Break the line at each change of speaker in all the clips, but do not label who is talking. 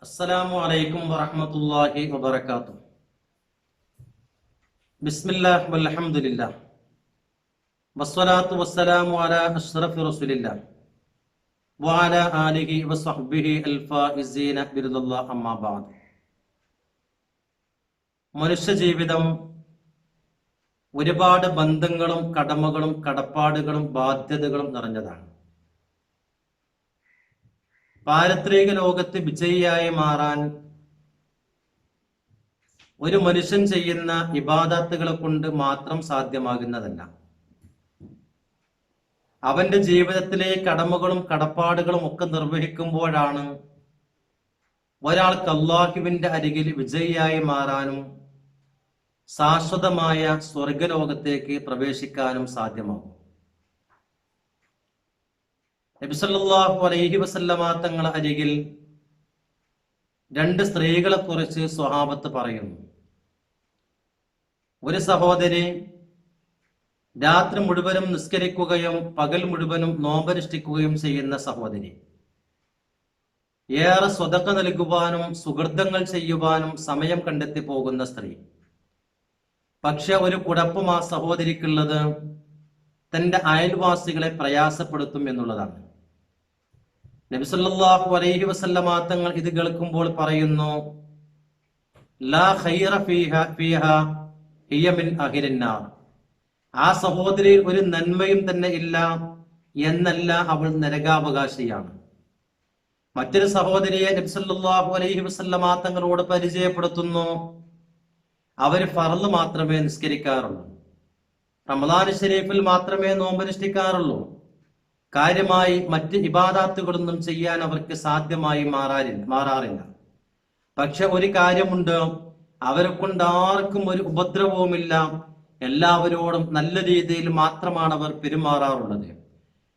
അസ്സലാമു അലൈക്കും വറഹ്മത്തുള്ളാഹി വബറകാതുഹു. ബിസ്മില്ലാഹ് വൽഹംദുലില്ലാഹ് വസ്സലാത്തു വസ്സലാമു അലാ അഷ്റഫി റസൂലില്ലാഹ് വഅലാ ആലിഹി വസഹ്ബിഹി അൽഫായിസീന ബിറളില്ലാഹി അമ്മാ ബഅദ്. മനുഷ്യ ജീവിതം ഒരുപാട് ബന്ധങ്ങളും കടമകളും കടപ്പാടുകളും ബാധ്യതകളും നിറഞ്ഞതാണ്. പാരത്രിക ലോകത്ത് വിജയിയായി മാറാൻ ഒരു മനുഷ്യൻ ചെയ്യുന്ന ഇബാദത്തുകളെ കൊണ്ട് മാത്രം സാധ്യമാകുന്നതല്ല. അവന്റെ ജീവിതത്തിലെ കടമകളും കടപ്പാടുകളും ഒക്കെ നിർവഹിക്കുമ്പോഴാണ് ഒരാൾക്ക് അല്ലാഹുവിന്റെ അരികിൽ വിജയിയായി മാറാനും ശാശ്വതമായ സ്വർഗലോകത്തേക്ക് പ്രവേശിക്കാനും സാധ്യമാകും. നബി സല്ലല്ലാഹു അലൈഹി വസല്ലമ തങ്ങളുടെ അരികിൽ രണ്ട് സ്ത്രീകളെ കുറിച്ച് സ്വഹാബത്ത് പറയുന്നു. ഒരു സഹോദരി രാത്രി മുഴുവനും നിസ്കരിക്കുകയും പകൽ മുഴുവനും നോമ്പനുഷ്ഠിക്കുകയും ചെയ്യുന്ന സഹോദരി, ഏറെ സ്വതക്ക നൽകുവാനും സുഹൃതങ്ങൾ ചെയ്യുവാനും സമയം കണ്ടെത്തി പോകുന്ന സ്ത്രീ. പക്ഷെ ഒരു കുഴപ്പം ആ സഹോദരിക്കുള്ളത് തന്റെ അയൽവാസികളെ പ്രയാസപ്പെടുത്തും എന്നുള്ളതാണ്. നബി സല്ലല്ലാഹു അലൈഹി വസല്ലമ തങ്ങൾ ഇത് കേൾക്കുമ്പോൾ പറയുന്നു, ലാ ഖൈറ ഫീഹാ ഹിയ മിൻ അഹ്ലിന്നാർ. ആ സഹോദരിയിൽ ഒരു നന്മയും തന്നെ ഇല്ല എന്നല്ല, അവൾ നരകാവകാശിയാണ്. മറ്റൊരു സഹോദരിയെ നബി സല്ലല്ലാഹു അലൈഹി വസല്ലമ തങ്ങളോട് പരിചയപ്പെടുത്തുന്നു. അവർ ഫർള് മാത്രമേ നിസ്കരിക്കാറുള്ളൂ, റമദാൻ ശരീഫിൽ മാത്രമേ നോമ്പനുഷ്ഠിക്കാറുള്ളൂ, കാര്യമായി മറ്റ് ഇബാദാത്തുകളൊന്നും ചെയ്യാൻ അവർക്ക് സാധ്യമായി മാറാറില്ല. പക്ഷെ ഒരു കാര്യമുണ്ട്, അവരെ കൊണ്ട് ആർക്കും ഒരു ഉപദ്രവവുമില്ല, എല്ലാവരോടും നല്ല രീതിയിൽ മാത്രമാണ് അവർ പെരുമാറാറുള്ളത്.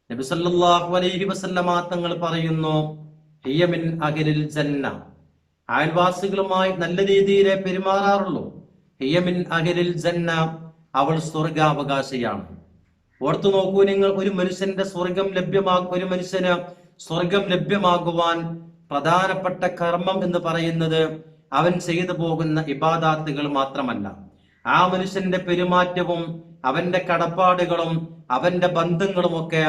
നബി സല്ലല്ലാഹു അലൈഹി വസല്ലമ തങ്ങൾ പറയുന്നു, ഹിയ മിൻ അഹ്ലിൽ ജന്ന. അയൽവാസികളുമായി നല്ല രീതിയിൽ പെരുമാറാറുള്ളൂ. ഹിയ മിൻ അഹ്ലിൽ ജന്ന, അവൾ സ്വർഗാവകാശിയാണ്. ഓർത്തു നോക്കൂ നിങ്ങൾ, ഒരു മനുഷ്യന് സ്വർഗം ലഭ്യമാകുവാൻ പ്രധാനപ്പെട്ട കർമ്മം എന്ന് പറയുന്നത് അവൻ ചെയ്തു പോകുന്ന ഇബാദാത്തുകൾ മാത്രമല്ല, ആ മനുഷ്യന്റെ പെരുമാറ്റവും അവന്റെ കടപ്പാടുകളും അവന്റെ ബന്ധങ്ങളും ഒക്കെ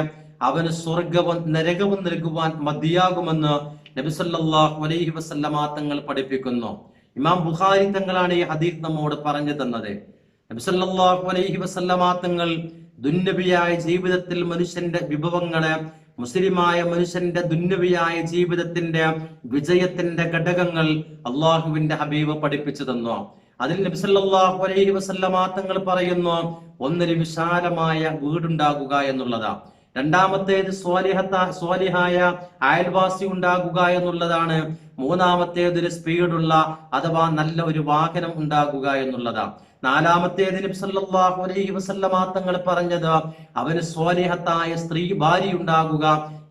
അവന് സ്വർഗവും നരകവും നൽകുവാൻ മതിയാകുമെന്ന് നബി സല്ലല്ലാഹു അലൈഹി വസല്ലമ തങ്ങൾ പഠിപ്പിക്കുന്നു. ഇമാം ബുഖാരി തങ്ങളാണ് ഈ ഹദീസ് നമ്മോട് പറഞ്ഞു തന്നത്. നബി സല്ലല്ലാഹു അലൈഹി വസല്ലമ തങ്ങൾ ദുന്യവിയായ ജീവിതത്തിൽ മനുഷ്യന്റെ വിഭവങ്ങളെ, മുസ്ലിമായ മനുഷ്യന്റെ ദുന്യവിയായ ജീവിതത്തിന്റെ വിജയത്തിന്റെ ഘടകങ്ങൾ അള്ളാഹുവിന്റെ ഹബീബ് പഠിപ്പിച്ചു തന്നു. അതിൽ നബി സല്ലല്ലാഹു അലൈഹി വസല്ലമ തങ്ങൾ പറയുന്നു, ഒന്നൊരു വിശാലമായ വീടുണ്ടാകുക എന്നുള്ളതാ. രണ്ടാമത്തേത് സ്വാലിഹായ അയൽവാസി ഉണ്ടാകുക എന്നുള്ളതാണ്. മൂന്നാമത്തേത് ഒരു സ്പീഡുള്ള അഥവാ നല്ല ഒരു വാഹനം ഉണ്ടാകുക എന്നുള്ളതാ. നാലാമത്തേത് നബി സല്ലല്ലാഹു അലൈഹി വസല്ലമ തങ്ങൾ പറഞ്ഞത് അവന് സ്വാലിഹത്തായ സ്ത്രീ ഭാര്യ ഉണ്ടാകുക.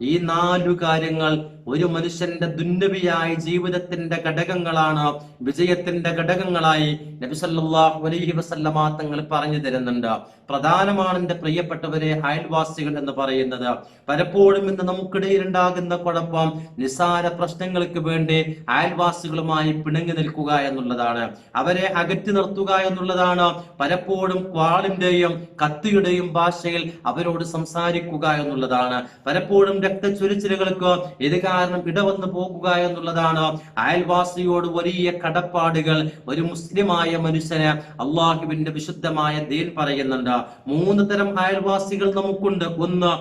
ഈ നാലു കാര്യങ്ങൾ ഒരു മനുഷ്യന്റെ ദുന്യവിയായ ജീവിതത്തിന്റെ ഘടകങ്ങളാണ്, വിജയത്തിന്റെ ഘടകങ്ങളായി നബി സല്ലല്ലാഹു അലൈഹി വസല്ലമ തങ്ങൾ പറഞ്ഞു തരുന്നുണ്ട്. പ്രധാനമാണ് എന്റെ പ്രിയപ്പെട്ടവരെ അയൽവാസികൾ എന്ന് പറയുന്നത്. പലപ്പോഴും ഇന്ന് നമുക്കിടയിൽ ഉണ്ടാകുന്ന കുഴപ്പം, നിസാര പ്രശ്നങ്ങൾക്ക് വേണ്ടി അയൽവാസികളുമായി പിണങ്ങി നിൽക്കുക എന്നുള്ളതാണ്, അവരെ അകറ്റി നിർത്തുക എന്നുള്ളതാണ്. പലപ്പോഴും വാളിന്റെയും കത്തിയുടെയും ഭാഷയിൽ അവരോട് സംസാരിക്കുക എന്നുള്ളതാണ്. പലപ്പോഴും രക്തച്ചൊരിച്ചിലുകൾക്ക് ഇത് കാരണം ഇടവന്നു പോകുക എന്നുള്ളതാണ്. അയൽവാസിയോട് വലിയ കടപ്പാടുകൾ ഒരു മുസ്ലിമായ മനുഷ്യന് അള്ളാഹുവിന്റെ വിശുദ്ധമായ ദീൻ പറയുന്നുണ്ട്. 3 തരം അയൽവാസികൾ നമുക്കുണ്ട്. ഒന്ന്,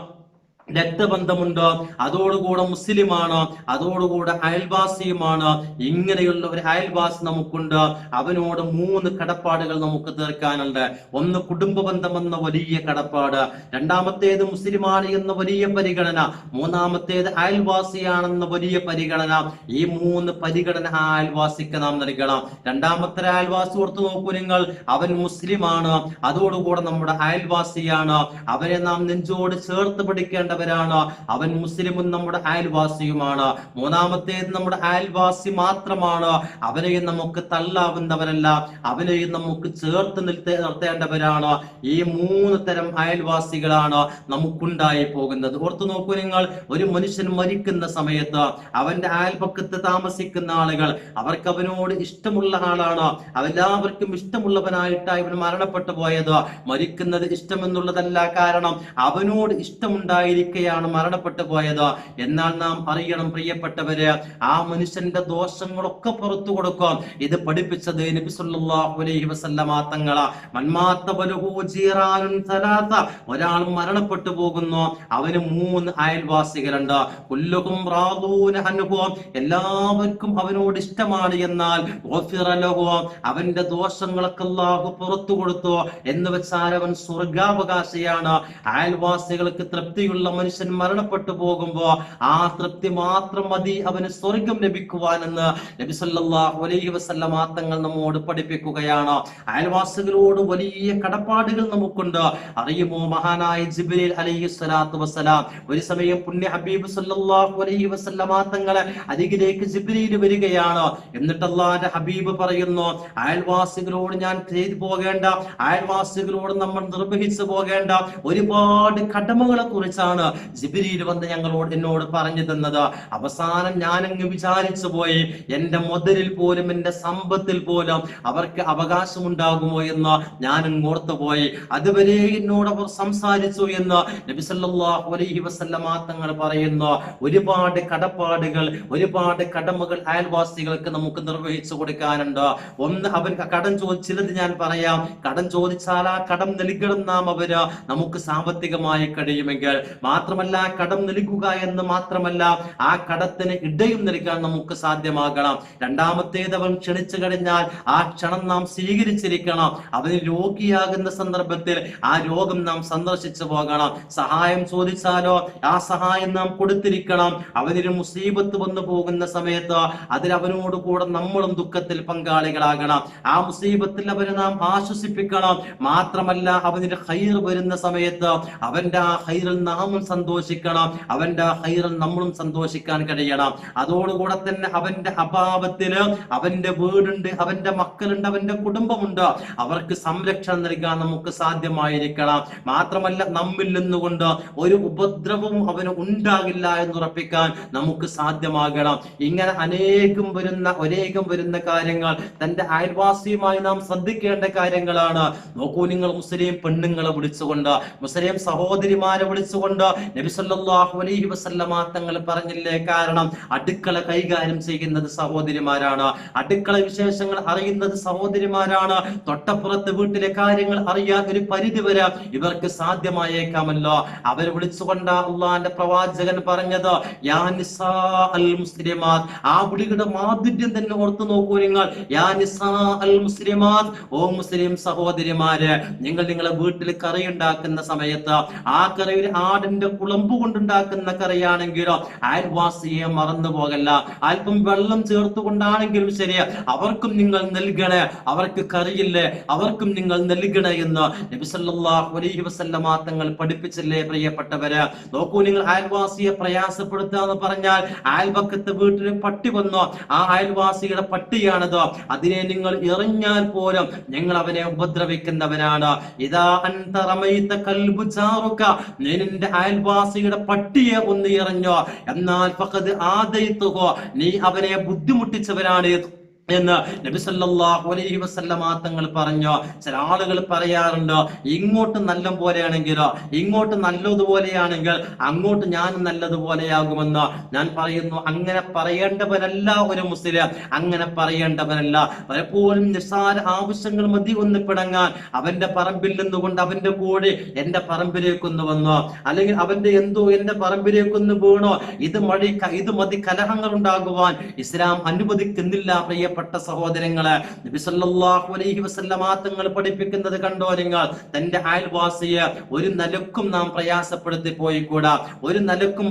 രക്തബന്ധമുണ്ട്, അതോടുകൂടെ മുസ്ലിമാണ്, അതോടുകൂടെ അയൽവാസിയുമാണ്. ഇങ്ങനെയുള്ള ഒരു അയൽവാസി നമുക്കുണ്ട്. അവനോട് 3 കടപ്പാടുകൾ നമുക്ക് തീർക്കാനുണ്ട്. ഒന്ന്, കുടുംബ ബന്ധം എന്ന വലിയ കടപ്പാട്. രണ്ടാമത്തേത് മുസ്ലിമാണ് എന്ന വലിയ പരിഗണന. മൂന്നാമത്തേത് അയൽവാസിയാണെന്ന വലിയ പരിഗണന. ഈ 3 പരിഗണന ആ അയൽവാസിക്ക് നാം നൽകണം. രണ്ടാമത്തെ അയൽവാസി ഓർത്തു നോക്കൂ നിങ്ങൾ, അവൻ മുസ്ലിമാണ്, അതോടുകൂടെ നമ്മുടെ അയൽവാസിയാണ്. അവനെ നാം നെഞ്ചോട് ചേർത്ത് പിടിക്കേണ്ട നിർത്തേണ്ടവരാണ്. അവൻ മുസ്ലിമും നമ്മുടെ അയൽവാസിയുമാണ്. മൂന്നാമത്തേത് നമ്മുടെ അയൽവാസി മാത്രമാണ്, അവനെയും നമുക്ക് തള്ളാവുന്നവരല്ല, അവനെയും നമുക്ക് ചേർത്ത് നിർത്തേണ്ടവരാണ്. ഈ 3 തരം അയൽവാസികളാണ് നമുക്കുണ്ടായി പോകുന്നത്. ഓർത്തു നോക്കൂ നിങ്ങൾ, ഒരു മനുഷ്യൻ മരിക്കുന്ന സമയത്ത് അവന്റെ അയൽപക്കത്ത് താമസിക്കുന്ന ആളുകൾ, അവർക്ക് അവനോട് ഇഷ്ടമുള്ള ആളാണ്, എല്ലാവർക്കും ഇഷ്ടമുള്ളവനായിട്ടാണ് ഇവൻ മരണപ്പെട്ടു പോയത്. മരിക്കുന്നത് ഇഷ്ടമെന്നുള്ളതല്ല, കാരണം അവനോട് ഇഷ്ടമുണ്ടായിരിക്കെയാണ് മരണപ്പെട്ടു പോയത്. എന്നാൽ നാം അറിയണം പ്രിയപ്പെട്ടവര്, ആ മനുഷ്യന്റെ ദോഷങ്ങളൊക്കെ പുറത്തു കൊടുക്കും. ഇത് പഠിപ്പിച്ചത് നബി സല്ലല്ലാഹു അലൈഹി വസല്ലമ തങ്ങളാ. മൻമാത വലഹു ജീറാനുൻ സലാസ, ഒരാൾ മരണപ്പെട്ടു പോകുന്നു, അവന് 3 അയൽവാസികളുണ്ട്. കുല്ലുഹും റാദൂന അൻഹു, എല്ലാവർക്കും അവനോട് ഇഷ്ടമാണ്, എന്നാൽ ഗഫിറ ലഹു, അവന്റെ ദോഷങ്ങളൊക്കെ അല്ലാഹു പുറത്തു കൊടുത്തു എന്ന് വെച്ചാൽ അവൻ സ്വർഗാവകാശിയാണ്. അയൽവാസികൾക്ക് തൃപ്തിയുള്ള മനുഷ്യൻ മരണപ്പെട്ടു പോകുമ്പോ ആ തൃപ്തി മാത്രം മതി അവന് സ്വർഗം ലഭിക്കുവാനെന്ന് നബി സല്ലല്ലാഹു അലൈഹി വസല്ലമ തങ്ങൾ നമ്മോട് പഠിപ്പിക്കുകയാണ്. അയൽവാസികളോട് വലിയ കടപ്പാടുകൾ നമുക്കുണ്ട്. അറിയുമോ, മഹാനായ ജിബ്രീൽ അലൈഹി സ്വലാത്തു വസ്സലാം ഒരു സമയം പുണ്യ ഹബീബ് സല്ലല്ലാഹു അലൈഹി വസല്ലമ തങ്ങളെ അരികിലേക്ക് ജിബ്രീൽ വരികയാണ്. എന്നിട്ട് അല്ലാഹുവിന്റെ ഹബീബ് പറയുന്നു, അയൽവാസികളോട് ഞാൻ ചെയ്തു പോകേണ്ട, അയൽവാസികളോട് നമ്മൾ നിർവഹിച്ചു പോകേണ്ട ഒരുപാട് കടമകളെ കുറിച്ചാണ് ജിബ്രീൽ വന്ന് എന്നോട് പറഞ്ഞു തന്നത്. അവസാനം ഞാനങ്ങ് വിചാരിച്ചു പോയി, എന്റെ മുതലിൽ പോലും എന്റെ സമ്പത്തിൽ പോലും അവർക്ക് അവകാശമുണ്ടാകുമോ എന്ന് ഞാൻ ഓർത്തു പോയി. അതുവരെ എന്നോട് അവർ സംസാരിച്ചു എന്ന് നബി സല്ലല്ലാഹു അലൈഹി വസല്ലമ തങ്ങൾ പറയുന്നു. ഒരുപാട് കടപ്പാടുകൾ, ഒരുപാട് കടമകൾ അയൽവാസികൾക്ക് നമുക്ക് നിർവഹിച്ചു കൊടുക്കാനുണ്ട്. ഒന്ന്, അവൻ കടം ചോദിച്ചത് ഞാൻ പറയാം, കടം ചോദിച്ചാൽ ആ കടം നൽകണം നാം അവര്, നമുക്ക് സാമ്പത്തികമായി കഴിയുമെങ്കിൽ. മാത്രമല്ല, കടം നൽകുക എന്ന് മാത്രമല്ല, ആ കടത്തിന് ഇടയും നൽകാൻ നമുക്ക് സാധ്യമാകണം. രണ്ടാമത്തേത്, അവൻ ക്ഷണിച്ചു കഴിഞ്ഞാൽ ആ ക്ഷണം നാം സ്വീകരിച്ചിരിക്കണം. അവന് രോഗിയാകുന്ന സന്ദർഭത്തിൽ ആ രോഗം നാം സന്ദർശിച്ചു പോകണം. സഹായം ചോദിച്ചാലോ ആ സഹായം നാം കൊടുത്തിരിക്കണം. അവനൊരു മുസീബത്ത് വന്നു പോകുന്ന സമയത്ത് അതിൽ അവനോട് കൂടെ നമ്മളും ദുഃഖത്തിൽ പങ്കാളികളാകണം. ആ മുസീബത്തിൽ അവനെ നാം ആശ്വസിപ്പിക്കണം. മാത്രമല്ല, അവനൊരു ഖൈർ വരുന്ന സമയത്ത് അവന്റെ ആ ഖൈറിൽ നാമും സന്തോഷിക്കണം, അവന്റെ ആ ഖൈറിൽ നമ്മളും സന്തോഷിക്കാൻ കഴിയണം. അതോടുകൂടെ തന്നെ അവന്റെ അഭാവത്തിന് അവന്റെ വീടുണ്ട്, അവന്റെ മക്കളുണ്ട്, അവന്റെ കുടുംബമുണ്ട്, അവർക്ക് സംരക്ഷണം നൽകാൻ നമുക്ക് സാധ്യമായിരിക്കണം. മാത്രമല്ല, നമ്മിൽ നിന്നുകൊണ്ട് ഒരു ഉപദ്രവവും അവന് ഉണ്ടാകില്ല എന്നുറപ്പിക്കാൻ നമുക്ക് സാധ്യമാകണം. ഇങ്ങനെ അനേകം വരുന്ന കാര്യങ്ങൾ തന്റെ അയൽവാസിയുമായി നാം ശ്രദ്ധിക്കേണ്ട കാര്യങ്ങളാണ്. നോക്കൂ നിങ്ങൾ, മുസ്ലിം പെണ്ണുങ്ങളെ വിളിച്ചുകൊണ്ട്, മുസ്ലിം സഹോദരിമാരെ വിളിച്ചുകൊണ്ട് നബി സല്ലല്ലാഹു അലൈഹി വസല്ലമ തങ്ങൾ പറഞ്ഞില്ലേ, കാരണം അടുക്കള കൈകാര്യം ചെയ്യുന്നത് സഹോദരിമാരാണ്, അടുക്കള വിശേഷങ്ങൾ അറിയുന്നത് സഹോദരിമാരാണ്. തൊട്ടപ്പുറത്ത് വീട്ടിലെ കാര്യങ്ങൾ അറിയാൻ ഒരു പരിധി വരെ ഇവർക്ക് സാധ്യമായേക്കാമല്ലോ. അവരെ വിളിച്ചുകൊണ്ട് അള്ളാന്റെ പ്രവാചകൻ പറഞ്ഞത്, യാ നിസാ അൽ മുസ്ലിമാത്ത്, ആ വിളിയുടെ മാധുര്യം തന്നെ ഓർത്തു നോക്കൂ നിങ്ങൾ. യാ നിസാ അൽ മുസ്ലിമാത്ത്, ഓ മുസ്ലിം സഹോദരിമാരെ, നിങ്ങളെ വീട്ടിൽ കറി ഉണ്ടാക്കുന്ന സമയത്ത് ആ കറി ഒരു ആടിന്റെ കുളമ്പ് കൊണ്ടുണ്ടാക്കുന്ന കറിയാണെങ്കിലോ അയൽവാസിയെ മറന്നു പോകല്ല. അല്പം വെള്ളം ചേർത്തുകൊണ്ടാണെങ്കിലും ശരി, അവർക്കും നിങ്ങൾ നൽകണേ, അവർക്ക് കറിയില്ലേ, അവർക്കും നിങ്ങൾ നൽകണേ എന്ന് നബി സല്ലല്ലാഹു അലൈഹി വസല്ലമ തങ്ങൾ പഠിപ്പിച്ചില്ലേ പ്രിയപ്പെട്ടവരെ. നോക്കൂ നിങ്ങൾ, അയൽവാസിയെ പ്രയാസപ്പെടുത്തുക എന്ന് പറഞ്ഞാൽ, അയൽപക്കത്ത് വീട്ടിൽ പട്ടി വന്നു, ആ അയൽവാസിയുടെ പട്ടിയാണത്, അതിനെ നിങ്ങൾ എറിഞ്ഞാൽ പോലും നിങ്ങൾ അവനെ ഉപദ്രവിക്കുന്നവനാണ്. ഇതാ അൻത റമൈത കൽബു ജാറുക, നിന്റെ അയൽവാസിയുടെ പട്ടിയെ ഒന്ന് എറിഞ്ഞോ, എന്നാൽ ഫഖദ് ആദൈതുഹു, നീ അവനെ ബുദ്ധിമുട്ടിച്ചവനാണ് എന്ന് നബി സല്ലല്ലാഹു അലൈഹി വസല്ലമ തങ്ങൾ പറഞ്ഞു. ചില ആളുകൾ പറയാറുണ്ട്, ഇങ്ങോട്ട് നല്ല പോലെയാണെങ്കിലോ, ഇങ്ങോട്ട് നല്ലതുപോലെയാണെങ്കിൽ അങ്ങോട്ട് ഞാൻ നല്ലതുപോലെയാകുമെന്ന്. ഞാൻ പറയുന്നു, അങ്ങനെ പറയേണ്ടവനല്ല ഒരു മുസ്ലിം, അങ്ങനെ പറയേണ്ടവനല്ല. പലപ്പോഴും നിസ്സാര ആവശ്യങ്ങൾ മതി ഒന്ന് പിടങ്ങാൻ, അവന്റെ പറമ്പിൽ നിന്നുകൊണ്ട് അവന്റെ കൂടെ എന്റെ പറമ്പിലേക്കൊന്ന് വന്നോ, അല്ലെങ്കിൽ അവന്റെ എന്തോ എന്റെ പറമ്പിലേക്കൊന്ന് വീണോ, ഇത് മതി കലഹങ്ങൾ ഉണ്ടാകുവാൻ ഇസ്ലാം അനുവദിക്കുന്നില്ല പ്രിയ പ്രിയപ്പെട്ട സഹോദരങ്ങളെ, നബി സല്ലല്ലാഹു അലൈഹി വസല്ലമ തങ്ങൾ പഠിപ്പിക്കുന്നത് കണ്ടോ നിങ്ങൾ? തന്റെ അയൽവാസിയെ ഒരു നിലക്കും നാം പ്രയാസപ്പെടുത്തി പോയിക്കൂടാ. ഒരു നിലക്കും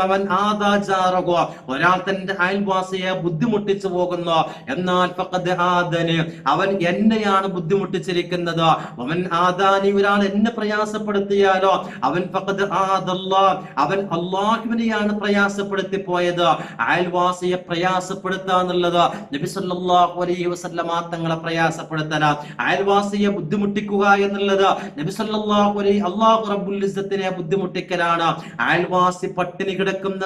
അവൻ ആദാജാറകോ, ഒരാൾ തന്റെ അയൽവാസിയെ ബുദ്ധിമുട്ടിച്ചു പോകുന്നു, എന്നാൽ ഫഖദ് ആദനി, അവൻ എന്നെയാണ് ബുദ്ധിമുട്ടിച്ചിരിക്കുന്നത്. അവൻ ആദാനി, ഒരാൾ എന്നെ പ്രയാസപ്പെടുത്തിയാലോ അവൻ ഫഖദ് ആദല്ലാഹ്, അവൻ അല്ലാഹുവിനെയാണ് പ്രയാസപ്പെടുത്തി പോയത്. അയൽവാസിയെ പ്രയാസപ്പെടുത്തുക എന്നുള്ളത് നബി സല്ലല്ലാഹു അലൈഹി വസല്ലമ തങ്ങളെ പ്രയാസപ്പെടുത്തല. അയൽവാസിയെ ബുദ്ധിമുട്ടിക്കുക എന്നുള്ളത് നബി സല്ലല്ലാഹു അലൈഹി അല്ലാഹു റബ്ബുൽ ഇസ്സത്തിനെ ബുദ്ധിമുട്ടിക്കലാണ്. അയൽവാസി പട്ടിണി കിടക്കുന്ന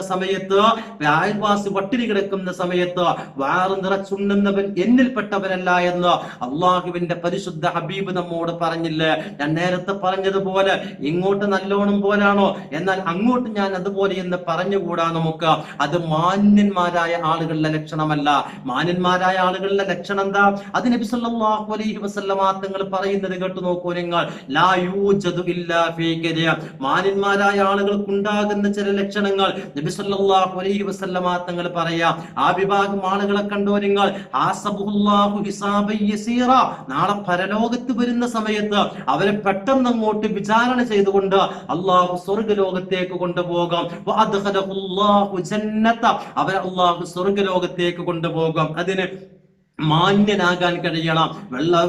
സമയത്ത് വാറ് നിറച്ചുണ്ണുന്നവൻ എന്നിൽപ്പെട്ടവനല്ല എന്ന് അള്ളാഹുവിന്റെ പരിശുദ്ധ ഹബീബ് നമ്മോട് പറഞ്ഞില്ലേ? ഞാൻ നേരത്തെ പറഞ്ഞതുപോലെ ഇങ്ങോട്ട് നല്ലോണം പോലാണോ, എന്നാൽ അങ്ങോട്ട് ഞാൻ അതുപോലെ എന്ന് പറഞ്ഞുകൂടാ നമുക്ക്. അത് മാന്യന്മാരായ ആളുകളുടെ ലക്ഷണമല്ല. മാന്യന്മാരായ ആളുകളുടെ ലക്ഷണം എന്താ? അത് നബി സല്ലല്ലാഹു അലൈഹി വസല്ലമ തങ്ങൾ പറയുന്നത് കേട്ടു നോക്കൂ നിങ്ങൾ. ലാ യൂജദു ഇല്ലാ ഫീ കരിയ, മാന്യന്മാരായ ആളുകൾക്കുണ്ടാകുന്ന ചില ലക്ഷണങ്ങൾ നബി സല്ലല്ലാഹു അലൈഹി വസല്ലമ തങ്ങൾ പറയാ. ആ വിഭാഗം ആളുകളെ കണ്ടോ നിങ്ങൾ? ആസബുല്ലാഹു ഹിസാബൻ യസീറ, നാളെ പരലോകത്ത് വരുന്ന സമയത്ത് അവരെ പെട്ടെന്ന് അങ്ങോട്ട് വിചാരണ ചെയ്തുകൊണ്ട് അള്ളാഹു സ്വർഗ്ഗലോകത്തേക്ക് കൊണ്ടുപോകും. വഅദ്ഖലഹുല്ലാഹു ജന്നത, അവരെ അള്ളാഹു സ്വർഗ്ഗലോകത്തേക്ക് കൊണ്ടുപോകും. അതിന് മാന്യനാകാൻ കഴിയണം.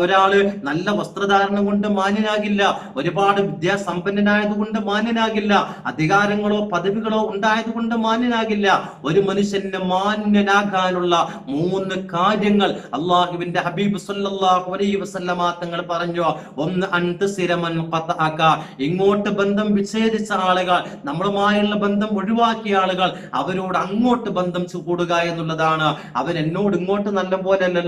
ഒരാള് നല്ല വസ്ത്രധാരണം കൊണ്ട് മാന്യനാകില്ല, ഒരുപാട് വിദ്യാസമ്പന്നനായതുകൊണ്ട് മാന്യനാകില്ല, അധികാരങ്ങളോ പദവികളോ ഉണ്ടായതുകൊണ്ട് മാന്യനാകില്ല. ഒരു മനുഷ്യന് മാന്യനാകാനുള്ള 3 കാര്യങ്ങൾ അള്ളാഹുവിന്റെ ഹബീബ് സല്ലല്ലാഹു അലൈഹി വസല്ലമ തങ്ങൾ പറഞ്ഞു. ഒന്ന്, അൻതസിരമൻ ഖതഅക, ഇങ്ങോട്ട് ബന്ധം വിച്ഛേദിച്ച ആളുകൾ, നമ്മളുമായുള്ള ബന്ധം ഒഴിവാക്കിയ ആളുകൾ, അവരോട് അങ്ങോട്ട് ബന്ധം കൂടുക എന്നുള്ളതാണ്. അവൻ എന്നോട് ഇങ്ങോട്ട് നല്ല പോലെ,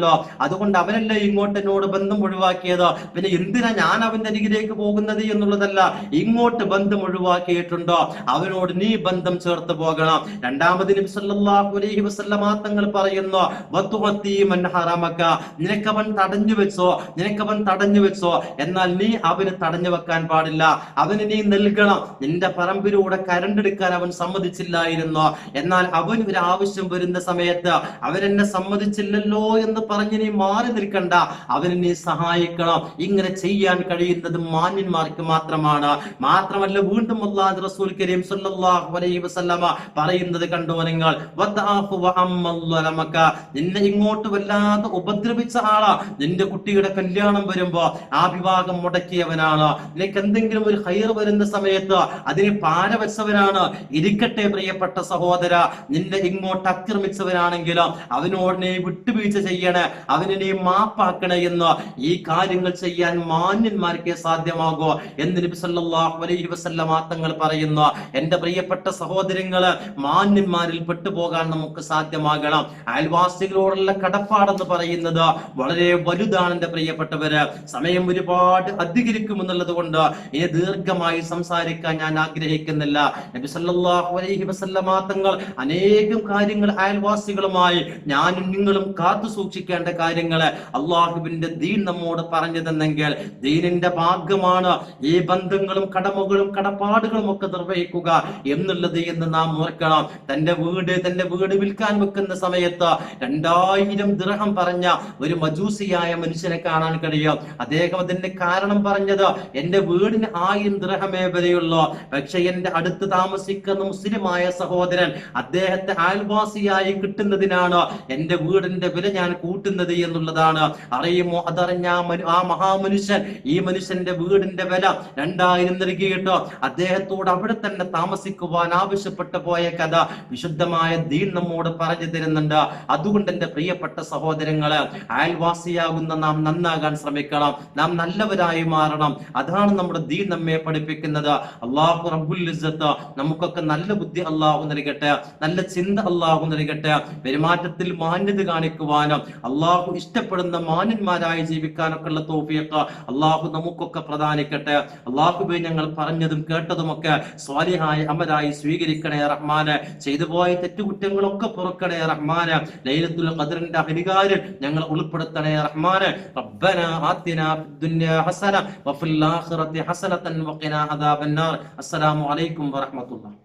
അതുകൊണ്ട് അവനല്ലേ ഇങ്ങോട്ട് എന്നോട് ബന്ധം ഒഴിവാക്കിയത്, പിന്നെ എന്തിനാ ഞാൻ അവന്റെ അരികിലേക്ക് പോകുന്നത് എന്നുള്ളതല്ല. ഇങ്ങോട്ട് ബന്ധം ഒഴിവാക്കിയിട്ടുണ്ടോ അവനോട് നീ ബന്ധം ചേർത്ത് പോകണം. രണ്ടാമത് നബി സല്ലല്ലാഹു അലൈഹി വസല്ലമ തങ്ങൾ പറയുന്നു, വതുഅതി മൻ ഹറമക, നിനക്കവൻ തടഞ്ഞു വെച്ചോ, എന്നാൽ നീ അവന് തടഞ്ഞു വെക്കാൻ പാടില്ല. അവന് നീ നൽകണം. നിന്റെ പറമ്പിലൂടെ കരണ്ടെടുക്കാൻ അവൻ സമ്മതിച്ചില്ലായിരുന്നു, എന്നാൽ അവൻ ഒരു ആവശ്യം വരുന്ന സമയത്ത് അവരെന്നെ സമ്മതിച്ചില്ലല്ലോ എന്ന് പറഞ്ഞ് നീ മാറി നിൽക്കണ്ട, അവനെ നീ സഹായിക്കണം. ഇങ്ങനെ ചെയ്യാൻ കഴിയുന്നത് മാന്യന്മാർക്ക് മാത്രമാണ്. മാത്രമല്ല, വീണ്ടും അല്ലാഹു റസൂൽ കരീം സല്ലല്ലാഹു അലൈഹി വസല്ലമ പറയുന്നത് കണ്ടോ നിങ്ങൾ? വദഅഫു വഅമ്മല്ലമക, നിന്നെ ഇങ്ങോട്ട് വല്ലാതെ ഉപദ്രവിച്ച ആളാ, നിന്റെ കുട്ടിയുടെ കല്യാണം വരുമ്പോ ആ വിവാഹം മുടക്കിയവനാണ്, നിനക്ക് എന്തെങ്കിലും ഒരു ഖൈർ വരുന്ന സമയത്ത് അതിനെ പാര വെച്ചവനാണ്. ഇരിക്കട്ടെ പ്രിയപ്പെട്ട സഹോദര, നിന്നെ ഇങ്ങോട്ട് ആക്രമിച്ചവനാണെങ്കിലും അവനോട് നീ വിട്ടുവീഴ്ച ചെയ്യണം, അവനെ നീ മാപ്പാക്കണേ എന്ന്. ഈ കാര്യങ്ങൾ ചെയ്യാൻ മാന്യന്മാർക്ക് സാധ്യമാകോ എന്ന് നബി സല്ലല്ലാഹു അലൈഹി വസല്ലമ തങ്ങൾ പറയുന്നു. എന്റെ പ്രിയപ്പെട്ട സഹോദരങ്ങള്, മാന്യന്മാരിൽ പെട്ടുപോകാൻ നമുക്ക് സാധ്യമാകണം. അയൽവാസികളോടുള്ള കടപ്പാടെന്ന് പറയുന്നത് വളരെ വലുതാണ്. എന്റെ പ്രിയപ്പെട്ടവര്, സമയം ഒരുപാട് അധികരിക്കുമെന്നുള്ളത് കൊണ്ട് ഇനി ദീർഘമായി സംസാരിക്കാൻ ഞാൻ ആഗ്രഹിക്കുന്നില്ല. നബി സല്ലല്ലാഹു അലൈഹി വസല്ലമ തങ്ങൾ അനേകം കാര്യങ്ങൾ അയൽവാസികളുമായി ഞാനും നിങ്ങളും കാത്തു സൂക്ഷിക്കേണ്ട കാര്യങ്ങള് അള്ളാഹുവിന്റെ ദീൻ നമ്മോട് പറഞ്ഞു തന്നെങ്കിൽ ദീനിന്റെ ഭാഗമാണ് ഈ ബന്ധങ്ങളും കടമകളും കടപ്പാടുകളും ഒക്കെ നിർവഹിക്കുക എന്നുള്ളത് എന്ന് നാം ഓർക്കണം. തന്റെ വീട് വിൽക്കാൻ വെക്കുന്ന സമയത്ത് 2000 ദിർഹം പറഞ്ഞ ഒരു മജൂസിയായ മനുഷ്യനെ കാണാൻ കഴിയും. അദ്ദേഹം അതിന്റെ കാരണം പറഞ്ഞത്, എന്റെ വീടിന് 1000 ദിർഹമേ വരെയുള്ളൂ, പക്ഷെ എന്റെ അടുത്ത് താമസിക്കുന്ന മുസ്ലിമായ സഹോദരൻ അദ്ദേഹത്തെ അയൽവാസിയായി കിട്ടുന്നതിനാണ് എന്റെ വീടിന്റെ വില ഞാൻ കൂട്ടുന്നത് എന്നുള്ളതാണ്. അറിയുമോ? അതറിഞ്ഞ ആ മഹാമനുഷ്യൻ ഈ മനുഷ്യന്റെ വീടിന്റെ വില 2000 നൽകിയിട്ടോ അദ്ദേഹത്തോട് അവിടെ തന്നെ താമസിക്കുവാൻ ആവശ്യപ്പെട്ടു പോയ കഥ വിശുദ്ധമായ ദീൻ നമ്മോട് പറഞ്ഞു തരുന്നുണ്ട്. അതുകൊണ്ട് എന്റെ പ്രിയപ്പെട്ട സഹോദരങ്ങള്, അയൽവാസിയാകുന്ന നാം നന്നാകാൻ ശ്രമിക്കണം, നാം നല്ലവരായി മാറണം. അതാണ് നമ്മുടെ ദീൻ നമ്മെ പഠിപ്പിക്കുന്നത്. അല്ലാഹു റബ്ബുൽ ഇസ്സത്ത് നമുക്കൊക്കെ നല്ല ബുദ്ധി അല്ലാഹു നൽകട്ടെ, നല്ല ചിന്ത അല്ലാഹു നൽകട്ടെ, പെരുമാറ്റത്തിൽ മാന്യത കാണിക്കുവാനും അല്ലാഹു ഇഷ്ടപ്പെടുന്ന മാന്യന്മാരായി ജീവിക്കാനൊക്കെ ഉള്ള തൗഫീഖ് അല്ലാഹു നമുക്കൊക്കെ പ്രദാനിക്കട്ടെ. അല്ലാഹുവേ, ഞങ്ങൾ പറഞ്ഞതും കേട്ടതുമൊക്കെ സ്വാലിഹായ അമലായി സ്വീകരിക്കണേ റഹ്മാനെ. ചെയ്തു പോയ തെറ്റുകുറ്റങ്ങളൊക്കെ പൊറുക്കണേ റഹ്മാനെ. ലൈലത്തുൽ ഖദ്റിന്റെ അഹ്ലികാരിൽ ഞങ്ങൾ ഉൾപ്പെടുത്തണേ റഹ്മാനെ. റബ്ബനാ ആതിനാ ഫിദ്ദുനിയാ ഹസന വഫിൽ ആഖിറതി ഹസനതൻ വഖിനാ അദാബന്നാർ. അസ്സലാമു അലൈക്കും വറഹ്മത്തുള്ളാഹി.